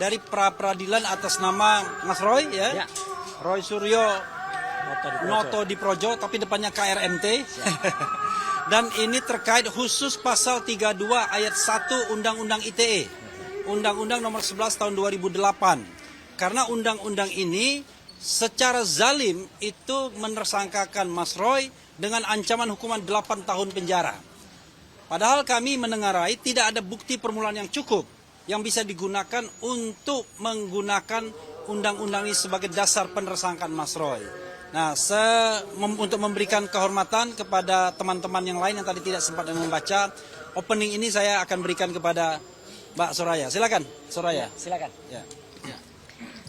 dari pra-peradilan atas nama Mas Roy ya. Roy Suryo Noto di Projo, tapi depannya KRMT. Dan ini terkait khusus pasal 32 ayat 1 Undang-Undang ITE. Undang-Undang nomor 11 tahun 2008. Karena undang-undang ini secara zalim itu menersangkakan Mas Roy dengan ancaman hukuman 8 tahun penjara. Padahal kami menengarai tidak ada bukti permulaan yang cukup yang bisa digunakan untuk menggunakan undang-undang ini sebagai dasar penersangkaan Mas Roy. Nah, untuk memberikan kehormatan kepada teman-teman yang lain yang tadi tidak sempat membaca, opening ini saya akan berikan kepada Mbak Soraya. Silakan, Soraya. Silakan. Ya.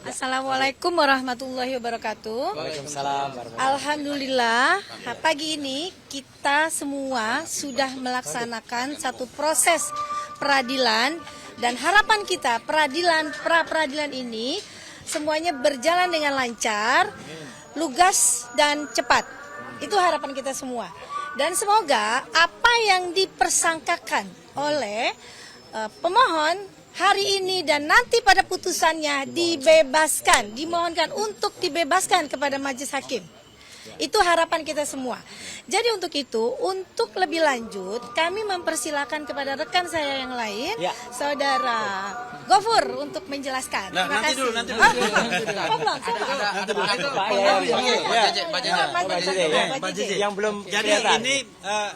Assalamualaikum warahmatullahi wabarakatuh. Waalaikumsalam. Alhamdulillah, pagi ini kita semua sudah melaksanakan satu proses peradilan dan harapan kita pra-peradilan ini semuanya berjalan dengan lancar, lugas dan cepat. Itu harapan kita semua. Dan semoga apa yang dipersangkakan oleh pemohon hari ini dan nanti pada putusannya dibebaskan, dimohonkan untuk dibebaskan kepada majelis hakim. Itu harapan kita semua. Jadi untuk itu, untuk lebih lanjut, kami mempersilahkan kepada rekan saya yang lain, Saudara Gofur untuk menjelaskan. Nah, Terima nanti kasih. dulu. Pak JJ. Yang belum Jadi kelihatan. ini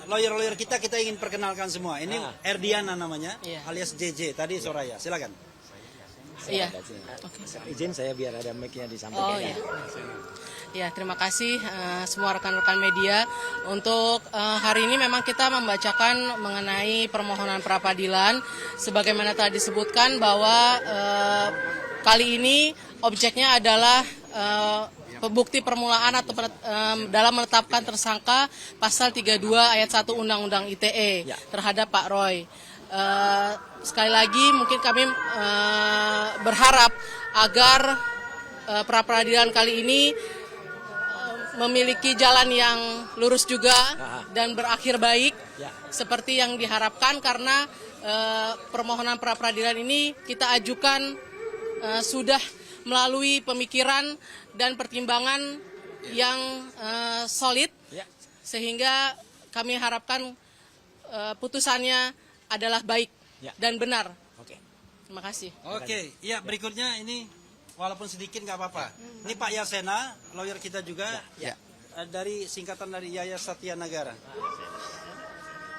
lawyer-lawyer kita ingin perkenalkan semua. Ini Erdiana namanya, alias JJ. Tadi Soraya. Silakan. Iya. Izin saya biar ada mic-nya disampaikan. Oh iya. Ya, terima kasih semua rekan-rekan media. Untuk hari ini memang kita membacakan mengenai permohonan pra-peradilan. Sebagaimana tadi disebutkan bahwa kali ini objeknya adalah bukti permulaan atau dalam menetapkan tersangka pasal 32 ayat 1 Undang-Undang ITE terhadap Pak Roy. Sekali lagi mungkin kami berharap agar pra-peradilan kali ini memiliki jalan yang lurus juga dan berakhir baik seperti yang diharapkan, karena permohonan pra-peradilan ini kita ajukan sudah melalui pemikiran dan pertimbangan yang solid, sehingga kami harapkan putusannya adalah baik dan benar. Terima kasih. Oke, ya berikutnya ini walaupun sedikit nggak apa-apa. Ini Pak Yasena, lawyer kita juga, dari singkatan dari Yaya Satya Nagara.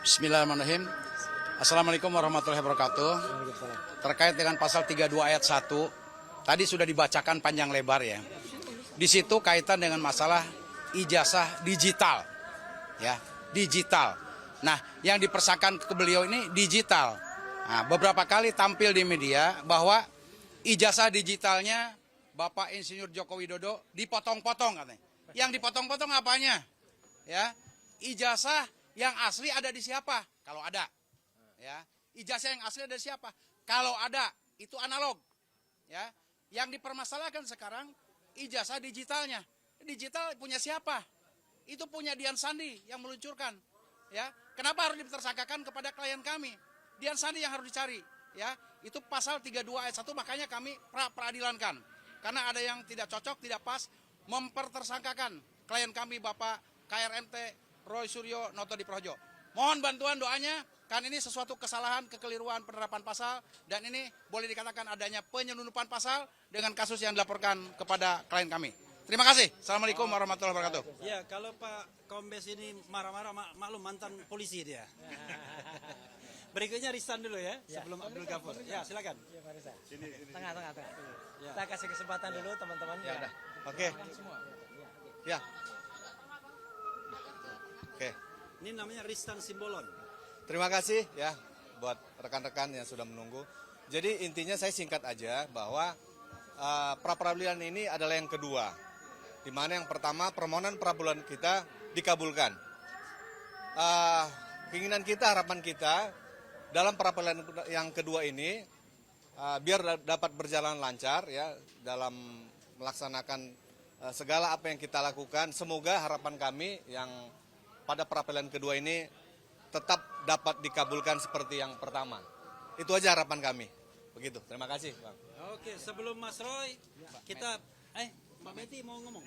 Bismillahirrahmanirrahim. Assalamualaikum warahmatullahi wabarakatuh. Terkait dengan pasal 32 ayat 1, tadi sudah dibacakan panjang lebar ya. Di situ kaitan dengan masalah ijazah digital. Ya, digital. Nah, yang dipersangkakan ke beliau ini digital. Nah, beberapa kali tampil di media bahwa ijazah digitalnya Bapak Insinyur Joko Widodo dipotong-potong katanya. Yang dipotong-potong apanya? Ya, ijazah yang asli ada di siapa? Kalau ada. Ya, ijazah yang asli ada di siapa? Kalau ada, itu analog. Ya, yang dipermasalahkan sekarang ijazah digitalnya. Digital punya siapa? Itu punya Dian Sandi yang meluncurkan. Ya, kenapa harus ditersangkakan kepada klien kami? Dian Sandi yang harus dicari. Ya, itu pasal 32 ayat 1, makanya kami pra-peradilankan. Karena ada yang tidak cocok, tidak pas, mempertersangkakan klien kami Bapak KRMT Roy Suryo Noto di Projo. Mohon bantuan doanya, kan ini sesuatu kesalahan, kekeliruan penerapan pasal, dan ini boleh dikatakan adanya penyelundupan pasal dengan kasus yang dilaporkan kepada klien kami. Terima kasih. Assalamualaikum warahmatullahi wabarakatuh. Ya, kalau Pak Kombes ini marah-marah, maklum mantan polisi dia. Berikutnya Ristan dulu ya, sebelum Abdul Ghafur. Ya, silakan. Sini. Tengah. Kita kasih kesempatan dulu teman-teman. Ya udah. Oke. Ya. Oke. Ini namanya Ristan Simbolon. Terima kasih ya buat rekan-rekan yang sudah menunggu. Jadi intinya saya singkat aja bahwa pra-peradilan ini adalah yang kedua. Di mana yang pertama permohonan pra-peradilan kita dikabulkan. Keinginan kita, harapan kita dalam pra-peradilan yang kedua ini biar dapat berjalan lancar ya dalam melaksanakan segala apa yang kita lakukan. Semoga harapan kami yang pada pra-peradilan kedua ini tetap dapat dikabulkan seperti yang pertama. Itu aja harapan kami. Begitu. Terima kasih, Bang. Oke, sebelum Mas Roy, kita Mbak Meti mau ngomong?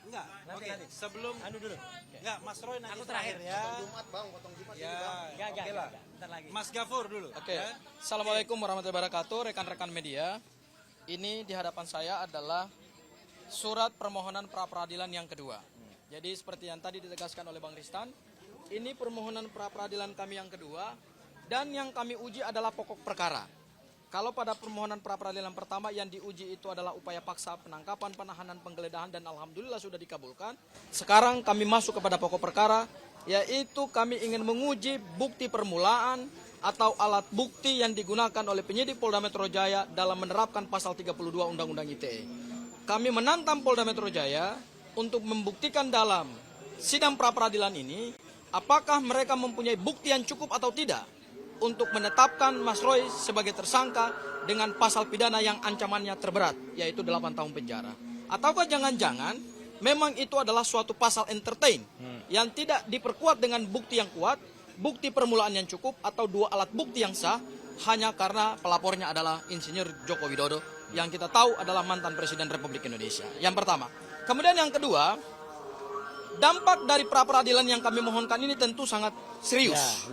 Enggak. Oke, sebelum dulu. enggak, Mas Roy nanti Aku terakhir ya. Ya, Enggak, oke lah. bentar lagi. Mas Gafur dulu. Oke, ya. Assalamualaikum warahmatullahi wabarakatuh, rekan-rekan media. Ini di hadapan saya adalah surat permohonan pra-peradilan yang kedua. Jadi seperti yang tadi ditegaskan oleh Bang Ristan, ini permohonan pra-peradilan kami yang kedua, dan yang kami uji adalah pokok perkara. Kalau pada permohonan pra-peradilan pertama yang diuji itu adalah upaya paksa penangkapan, penahanan, penggeledahan, dan alhamdulillah sudah dikabulkan. Sekarang kami masuk kepada pokok perkara, yaitu kami ingin menguji bukti permulaan atau alat bukti yang digunakan oleh penyidik Polda Metro Jaya dalam menerapkan pasal 32 Undang-Undang ITE. Kami menantang Polda Metro Jaya untuk membuktikan dalam sidang pra-peradilan ini apakah mereka mempunyai bukti yang cukup atau tidak untuk menetapkan Mas Roy sebagai tersangka dengan pasal pidana yang ancamannya terberat, yaitu 8 tahun penjara. Ataukah jangan-jangan memang itu adalah suatu pasal entertain yang tidak diperkuat dengan bukti yang kuat, bukti permulaan yang cukup, atau dua alat bukti yang sah, hanya karena pelapornya adalah Insinyur Joko Widodo yang kita tahu adalah mantan Presiden Republik Indonesia. Yang pertama. Kemudian yang kedua, dampak dari pra-peradilan yang kami mohonkan ini tentu sangat serius.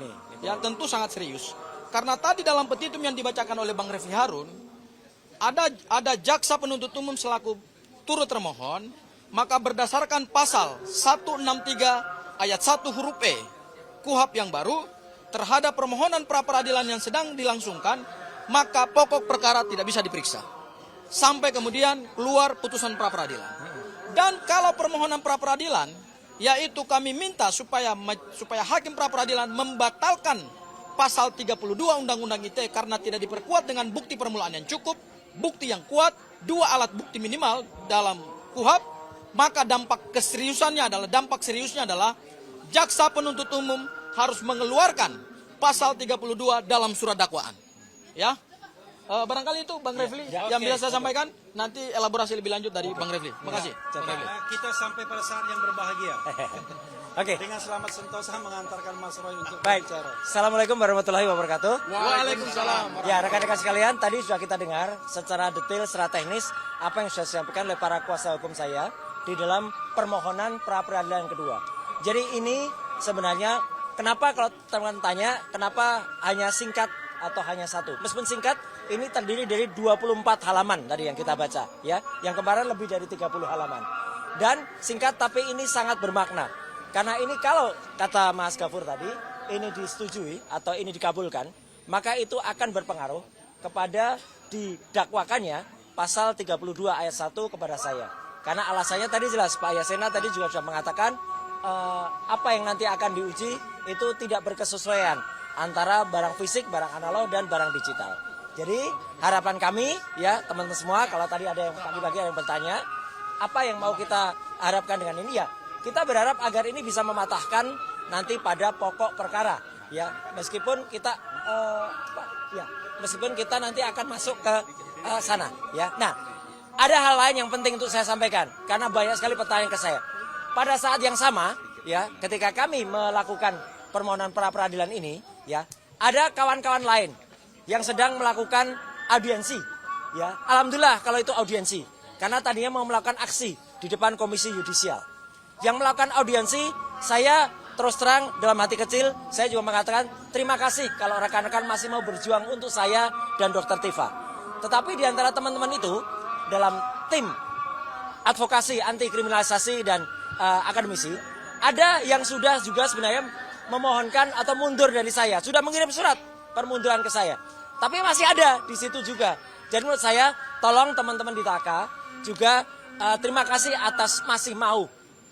Ya, tentu sangat serius. Karena tadi dalam petitum yang dibacakan oleh Bang Refli Harun, ada jaksa penuntut umum selaku turut termohon, maka berdasarkan pasal 163 ayat 1 huruf E KUHP yang baru, terhadap permohonan pra-peradilan yang sedang dilangsungkan, maka pokok perkara tidak bisa diperiksa. Sampai kemudian keluar putusan pra-peradilan. Dan kalau permohonan pra-peradilan, yaitu kami minta supaya hakim pra-peradilan membatalkan pasal 32 Undang-Undang ITE karena tidak diperkuat dengan bukti permulaan yang cukup, bukti yang kuat, dua alat bukti minimal dalam KUHP, maka dampak seriusnya adalah jaksa penuntut umum harus mengeluarkan pasal 32 dalam surat dakwaan. Ya. Barangkali itu Bang Refli yang bisa saya sampaikan, nanti elaborasi lebih lanjut dari Bang Refli. Makasih. Bang Refli. Kita sampai pada saat yang berbahagia. Oke. Dengan selamat sentosa mengantarkan Mas Roy untuk Baik. berbicara. Assalamualaikum warahmatullahi wabarakatuh. Waalaikumsalam. Ya, rekan-rekan sekalian, tadi sudah kita dengar secara detail, secara teknis apa yang sudah disampaikan oleh para kuasa hukum saya di dalam permohonan pra-peradilan kedua. Jadi ini sebenarnya kenapa kalau teman-teman tanya kenapa hanya singkat atau hanya satu? Meskipun singkat, ini terdiri dari 24 halaman tadi yang kita baca, ya. Yang kemarin lebih dari 30 halaman. Dan singkat tapi ini sangat bermakna. Karena ini kalau kata Mas Gafur tadi, ini disetujui atau ini dikabulkan, maka itu akan berpengaruh kepada didakwakannya pasal 32 ayat 1 kepada saya. Karena alasannya tadi jelas, Pak Yasena tadi juga sudah mengatakan apa yang nanti akan diuji itu tidak berkesesuaian antara barang fisik, barang analog, dan barang digital. Jadi harapan kami ya teman-teman semua, kalau tadi ada yang pagi-pagi ada yang bertanya, apa yang mau kita harapkan dengan ini ya? Kita berharap agar ini bisa mematahkan nanti pada pokok perkara ya, meskipun kita nanti akan masuk ke sana ya. Nah, ada hal lain yang penting untuk saya sampaikan karena banyak sekali pertanyaan ke saya. Pada saat yang sama ya, ketika kami melakukan permohonan pra-peradilan ini ya, ada kawan-kawan lain yang sedang melakukan audiensi ya. Alhamdulillah kalau itu audiensi, karena tadinya mau melakukan aksi di depan Komisi Yudisial. Yang melakukan audiensi, saya terus terang dalam hati kecil saya juga mengatakan terima kasih kalau rekan-rekan masih mau berjuang untuk saya dan Dr. Tifa. Tetapi di antara teman-teman itu dalam tim advokasi anti kriminalisasi dan akademisi, ada yang sudah juga sebenarnya memohonkan atau mundur dari saya, sudah mengirim surat permunduran ke saya. Tapi masih ada di situ juga. Jadi menurut saya, tolong teman-teman di TAKA juga terima kasih atas masih mau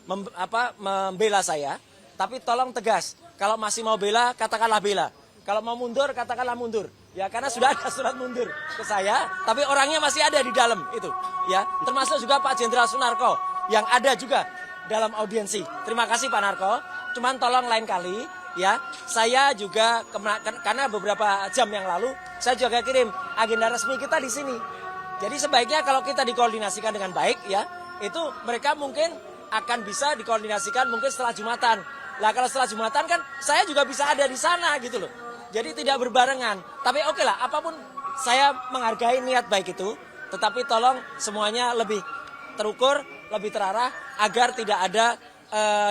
membela saya. Tapi tolong tegas, kalau masih mau bela, katakanlah bela. Kalau mau mundur, katakanlah mundur. Ya, karena sudah ada surat mundur ke saya, tapi orangnya masih ada di dalam itu. Ya, termasuk juga Pak Jenderal Sunarko yang ada juga dalam audiensi. Terima kasih Pak Narko. Cuman tolong lain kali ya, saya juga karena beberapa jam yang lalu saya juga kirim agenda resmi kita di sini. Jadi sebaiknya kalau kita dikoordinasikan dengan baik ya, itu mereka mungkin akan bisa dikoordinasikan mungkin setelah Jumatan. Lah kalau setelah Jumatan kan saya juga bisa ada di sana gitu loh. Jadi tidak berbarengan. Tapi oke lah, apapun saya menghargai niat baik itu, tetapi tolong semuanya lebih terukur, lebih terarah, agar tidak ada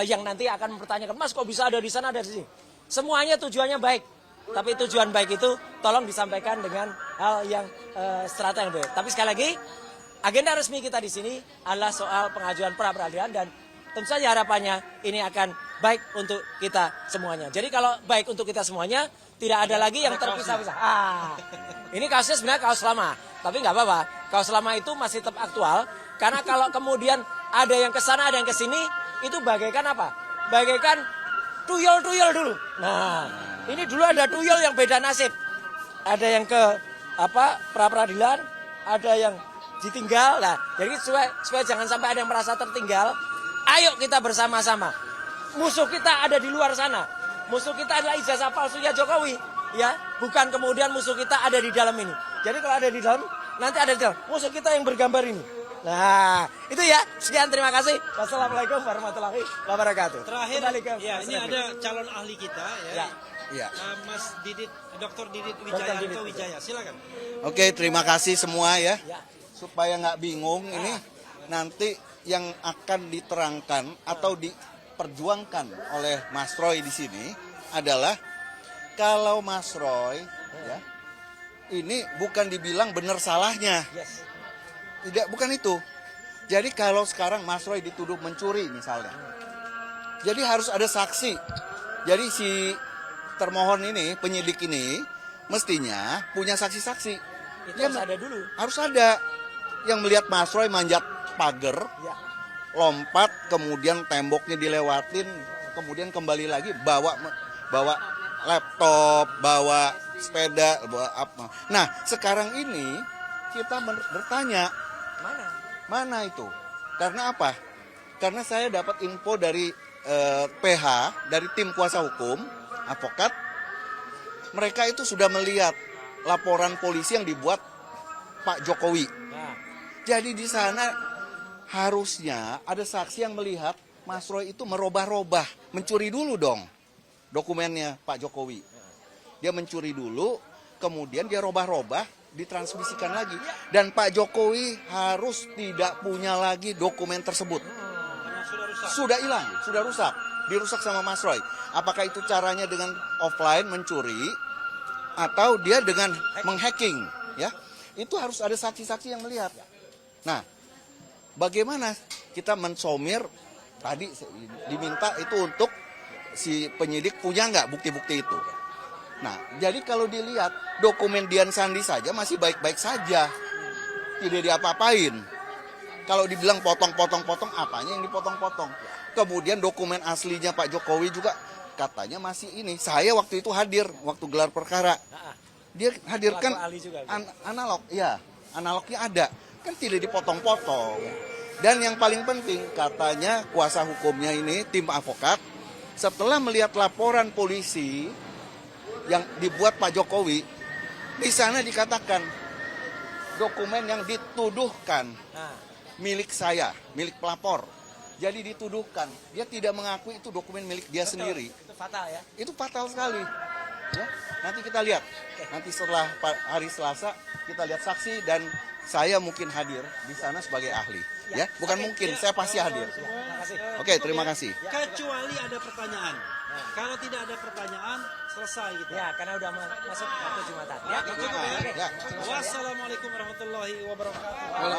yang nanti akan mempertanyakan, Mas kok bisa ada di sana, ada di sini. Semuanya tujuannya baik, tapi tujuan baik itu tolong disampaikan dengan hal yang strata yang baik. Tapi sekali lagi, agenda resmi kita di sini adalah soal pengajuan pra peradilan dan tentu saja harapannya ini akan baik untuk kita semuanya. Jadi kalau baik untuk kita semuanya, tidak ada lagi yang terpisah-pisah. Ini kasusnya sebenarnya kasus lama, tapi nggak apa-apa. Kasus lama itu masih tetap aktual, karena kalau kemudian ada yang ke sana, ada yang ke sini, itu bagaikan apa? Bagaikan tuyul-tuyul dulu. Nah, ini dulu ada tuyul yang beda nasib. Ada yang ke pra peradilan, ada yang ditinggal. Nah, jadi supaya jangan sampai ada yang merasa tertinggal, ayo kita bersama-sama. Musuh kita ada di luar sana. Musuh kita adalah ijazah palsunya Jokowi, ya. Bukan kemudian musuh kita ada di dalam ini. Jadi kalau ada di dalam, nanti ada di dalam. Musuh kita yang bergambar ini. Nah, itu ya. Sekian, terima kasih. Wassalamualaikum warahmatullahi wabarakatuh. Terakhir, Kembali ke ya, ini ada calon ahli kita, ya. Ya. Mas Didit, Dr. Didit Wijayanto Wijaya. Silakan. Oke, terima kasih semua ya. Ya. Supaya nggak bingung ini nanti yang akan diterangkan atau diperjuangkan oleh Mas Roy di sini adalah kalau Mas Roy ya ini bukan dibilang benar salahnya. Yes. Tidak, bukan itu. Jadi kalau sekarang Mas Roy dituduh mencuri misalnya. Jadi harus ada saksi. Jadi si termohon ini, penyidik ini mestinya punya saksi-saksi. Itu Dia harus ada dulu. harus ada yang melihat Mas Roy manjat pagar, Ya. lompat, kemudian temboknya dilewatin, kemudian kembali lagi bawa laptop, bawa sepeda, bawa apa. Nah, sekarang ini kita bertanya, mana itu? Karena apa? Karena saya dapat info dari PH, dari tim kuasa hukum, advokat, mereka itu sudah melihat laporan polisi yang dibuat Pak Jokowi. Nah, Jadi di sana harusnya ada saksi yang melihat Mas Roy itu merubah-robah, mencuri dulu dong dokumennya Pak Jokowi. Dia mencuri dulu, kemudian dia robah-robah, ditransmisikan lagi. Dan Pak Jokowi harus tidak punya lagi dokumen tersebut. Sudah hilang, sudah rusak. Dirusak sama Mas Roy. Apakah itu caranya dengan offline mencuri atau dia dengan menghacking, ya? Itu harus ada saksi-saksi yang melihat. Nah, bagaimana kita mensomir tadi diminta itu untuk si penyidik punya nggak bukti-bukti itu. Nah, jadi kalau dilihat dokumen Dian Sandi saja masih baik-baik saja. Tidak diapa-apain. Kalau dibilang potong-potong-potong, apanya yang dipotong-potong? Kemudian dokumen aslinya Pak Jokowi juga katanya masih ini. Saya waktu itu hadir, waktu gelar perkara. Dia hadirkan analog, ya, analognya ada. Kan tidak dipotong-potong. Dan yang paling penting, katanya kuasa hukumnya ini, tim advokat, setelah melihat laporan polisi yang dibuat Pak Jokowi, di sana dikatakan dokumen yang dituduhkan milik saya, milik pelapor. Jadi dituduhkan, dia tidak mengakui itu dokumen milik dia sendiri. itu fatal ya. Itu fatal sekali. Ya, nanti kita lihat. Nanti setelah hari Selasa kita lihat saksi dan saya mungkin hadir di sana sebagai ahli. Ya, bukan mungkin, saya pasti hadir. Oke, terima kasih. Kecuali ada pertanyaan. Kalau tidak ada pertanyaan, selesai gitu. Ya, karena udah masuk waktu Jumatan. Ya, Cukup ya. Ya. Wassalamualaikum warahmatullahi wabarakatuh.